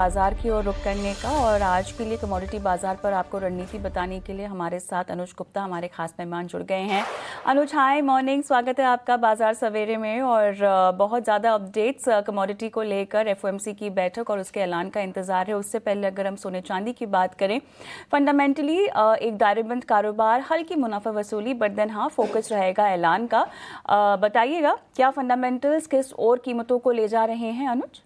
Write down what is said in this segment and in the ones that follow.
बाजार की ओर रुख करने का। और आज के लिए कमोडिटी बाजार पर आपको रणनीति बताने के लिए हमारे साथ अनुज गुप्ता हमारे खास मेहमान जुड़ गए हैं। अनुज, हाय मॉर्निंग, स्वागत है आपका बाजार सवेरे में। और बहुत ज़्यादा अपडेट्स कमोडिटी को लेकर एफओएमसी की बैठक और उसके ऐलान का इंतजार है। उससे पहले अगर हम सोने चांदी की बात करें, फंडामेंटली एक दायरेबंद कारोबार, हल्की मुनाफा वसूली, बट देन हाँ फोकस रहेगा ऐलान का। बताइएगा क्या फंडामेंटल्स किस और कीमतों को ले जा रहे हैं अनुज?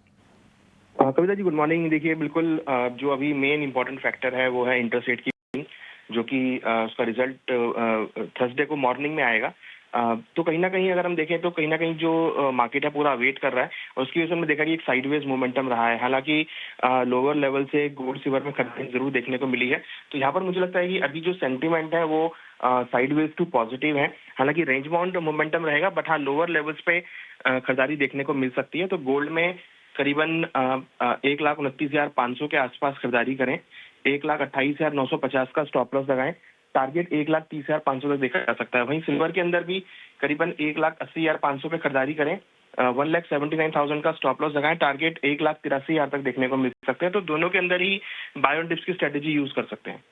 Kavita ji, good morning. देखिए, बिल्कुल जो अभी मेन इंपॉर्टेंट फैक्टर है वो है इंटरेस्ट रेट की, जो कि उसका रिजल्ट थर्सडे को मॉर्निंग में आएगा। तो कहीं ना कहीं अगर हम देखें तो कहीं ना कहीं जो मार्केट है पूरा वेट कर रहा है, और उसकी वजह से हमने देखा कि एक साइडवेज मोमेंटम रहा है। हालांकि लोअर लेवल से गोल्ड सिल्वर में खरीदारी जरूर देखने को मिली है। तो यहाँ पर मुझे लगता है कि अभी जो सेंटीमेंट है वो साइडवेज टू पॉजिटिव है। हालांकि रेंज बाउंड मोमेंटम रहेगा, बट हाँ लोअर लेवल्स पे खरीदारी देखने को मिल सकती है। तो गोल्ड में करीबन 1,29,500 के आसपास खरीदारी करें। 1,28,950 का स्टॉप लॉस लगाएं। टारगेट 1,30,500 तक देखा जा सकता है। वहीं सिल्वर के अंदर भी करीबन 1,80,500 पे खरीदारी करें। 1,79,000 का स्टॉप लॉस लगाएं। टारगेट 1,83,000 तक देखने को मिल सकते हैं। तो दोनों के अंदर ही बाय ऑन डिप्स की स्ट्रेटेजी यूज कर सकते हैं।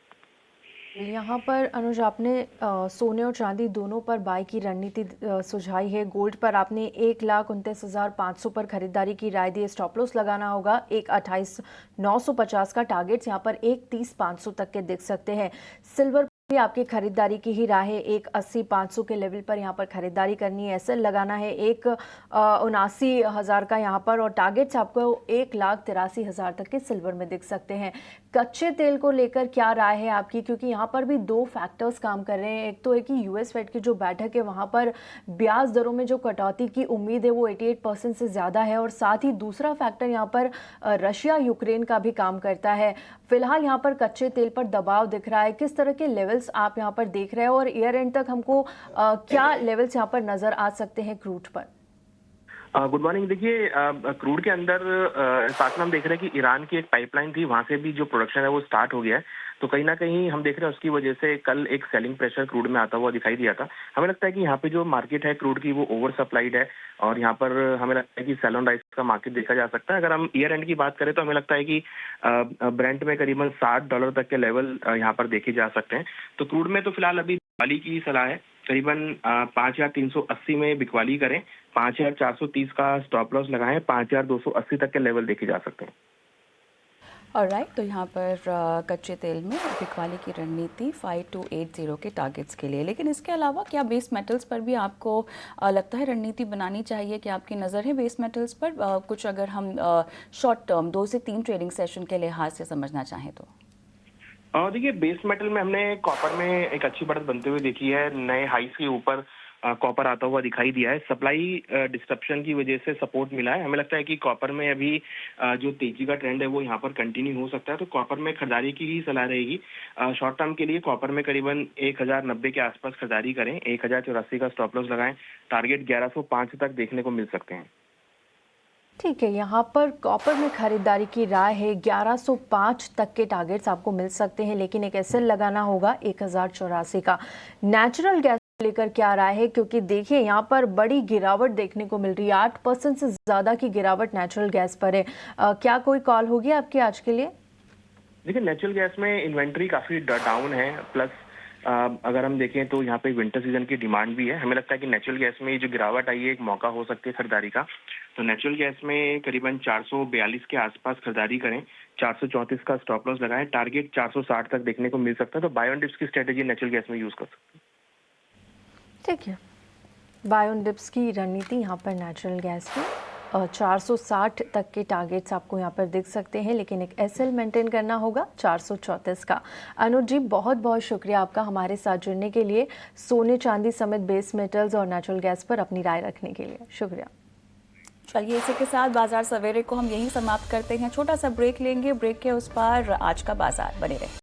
यहाँ पर अनुज आपने सोने और चांदी दोनों पर बाय की रणनीति सुझाई है। गोल्ड पर आपने 1,29,500 पर खरीदारी की राय दी है। स्टॉप लॉस लगाना होगा 1,28,950 का। टारगेट्स यहाँ पर 1,30,500 तक के दिख सकते हैं। सिल्वर भी आपकी खरीदारी की ही राह है। 1,80,500 के लेवल पर यहाँ पर खरीदारी करनी है। एसएल लगाना है 1,79,000 का यहाँ पर, और टारगेट्स आपको 1,83,000 तक के सिल्वर में दिख सकते हैं। कच्चे तेल को लेकर क्या राय है आपकी, क्योंकि यहाँ पर भी दो फैक्टर्स काम कर रहे हैं। एक तो है कि यूएस फेड की जो बैठक है वहाँ पर ब्याज दरों में जो कटौती की उम्मीद है वो 88% से ज़्यादा है, और साथ ही दूसरा फैक्टर यहाँ पर रशिया यूक्रेन का भी काम करता है। फिलहाल यहाँ पर कच्चे तेल पर दबाव दिख रहा है। किस तरह के लेवल्स आप यहाँ पर देख रहे हैं, और ईयर एंड तक हमको क्या लेवल्स यहाँ पर नजर आ सकते हैं क्रूड पर? Good morning. देखिए, क्रूड के अंदर साथ में हम देख रहे हैं कि ईरान की एक पाइपलाइन थी, वहां से भी जो प्रोडक्शन है वो स्टार्ट हो गया है। तो कहीं ना कहीं हम देख रहे हैं उसकी वजह से कल एक सेलिंग प्रेशर क्रूड में आता हुआ दिखाई दिया था। हमें लगता है कि यहाँ पे जो मार्केट है क्रूड की वो ओवर सप्लाइड है, और यहाँ पर हमें लगता है कि सेल ऑन राइस का मार्केट देखा जा सकता है। अगर हम ईयर एंड की बात करें तो हमें लगता है कि ब्रेंट में करीबन $60 तक के लेवल यहाँ पर देखे जा सकते हैं। तो क्रूड में तो फिलहाल अभी बिकवाली की सलाह है। करीबन 5,380 में बिकवाली करें। 5,430 का स्टॉप लॉस लगाएं। 5,280 तक के लेवल देखे जा सकते हैं। ऑलराइट, तो यहाँ पर कच्चे तेल में बिकवाली की रणनीति 5,280 के टारगेट्स के लिए। लेकिन इसके अलावा क्या बेस मेटल्स पर भी आपको लगता है रणनीति बनानी चाहिए? कि आपकी नज़र है बेस मेटल्स पर कुछ, अगर हम शॉर्ट टर्म 2 से 3 ट्रेडिंग सेशन के लिहाज से समझना चाहें तो? देखिए, बेस मेटल में हमने कॉपर में एक अच्छी बढ़त बनते हुए देखी है। नए हाइस के ऊपर कॉपर आता हुआ दिखाई दिया है। सप्लाई डिस्ट्रप्शन की वजह से सपोर्ट मिला है। हमें लगता है कि कॉपर में अभी जो तेजी का ट्रेंड है वो यहाँ पर कंटिन्यू हो सकता है। तो कॉपर में खरीदारी की ही सलाह रहेगी। शॉर्ट टर्म के लिए कॉपर में करीबन 1,090 के आसपास खरीदारी करें। 1,084 का स्टॉप लॉस लगाएं। टारगेट 1,105 तक देखने को मिल सकते हैं। ठीक है, यहाँ पर कॉपर में खरीदारी की राय है। 1,105 तक के टारगेट्स आपको मिल सकते हैं, लेकिन एक एसएल लगाना होगा 1,084 का। नेचुरल गैस को लेकर क्या राय है, क्योंकि देखिए यहाँ पर बड़ी गिरावट देखने को मिल रही है। 8% से ज़्यादा की गिरावट नेचुरल गैस पर है। क्या कोई कॉल होगी आपकी आज के लिए? देखिए, नेचुरल गैस में इन्वेंट्री काफी डाउन है। प्लस अगर हम देखें तो यहाँ पे विंटर सीजन की डिमांड भी है। हमें लगता है कि नेचुरल गैस में जो गिरावट आई है एक मौका हो सकती है खरीदारी का। तो नेचुरल गैस में करीबन 442 के आसपास खरीदारी करें। 434 का स्टॉप लॉस लगाएं। टारगेट 460 तक देखने को मिल सकता है। तो बाय ऑन डिप्स की स्ट्रेटेजी नेचुरल गैस में यूज कर सकते हैं। ठीक है, बाय ऑन डिप्स की रणनीति यहाँ पर नेचुरल गैस में 460 तक के टारगेट्स आपको यहाँ पर दिख सकते हैं, लेकिन एक एसएल मेंटेन करना होगा 434 का। अनुज जी, बहुत बहुत शुक्रिया आपका हमारे साथ जुड़ने के लिए, सोने चांदी समेत बेस मेटल्स और नेचुरल गैस पर अपनी राय रखने के लिए। शुक्रिया। चलिए, इसी के साथ बाजार सवेरे को हम यहीं समाप्त करते हैं। छोटा सा ब्रेक लेंगे। ब्रेक के उस पार आज का बाजार बने रहे।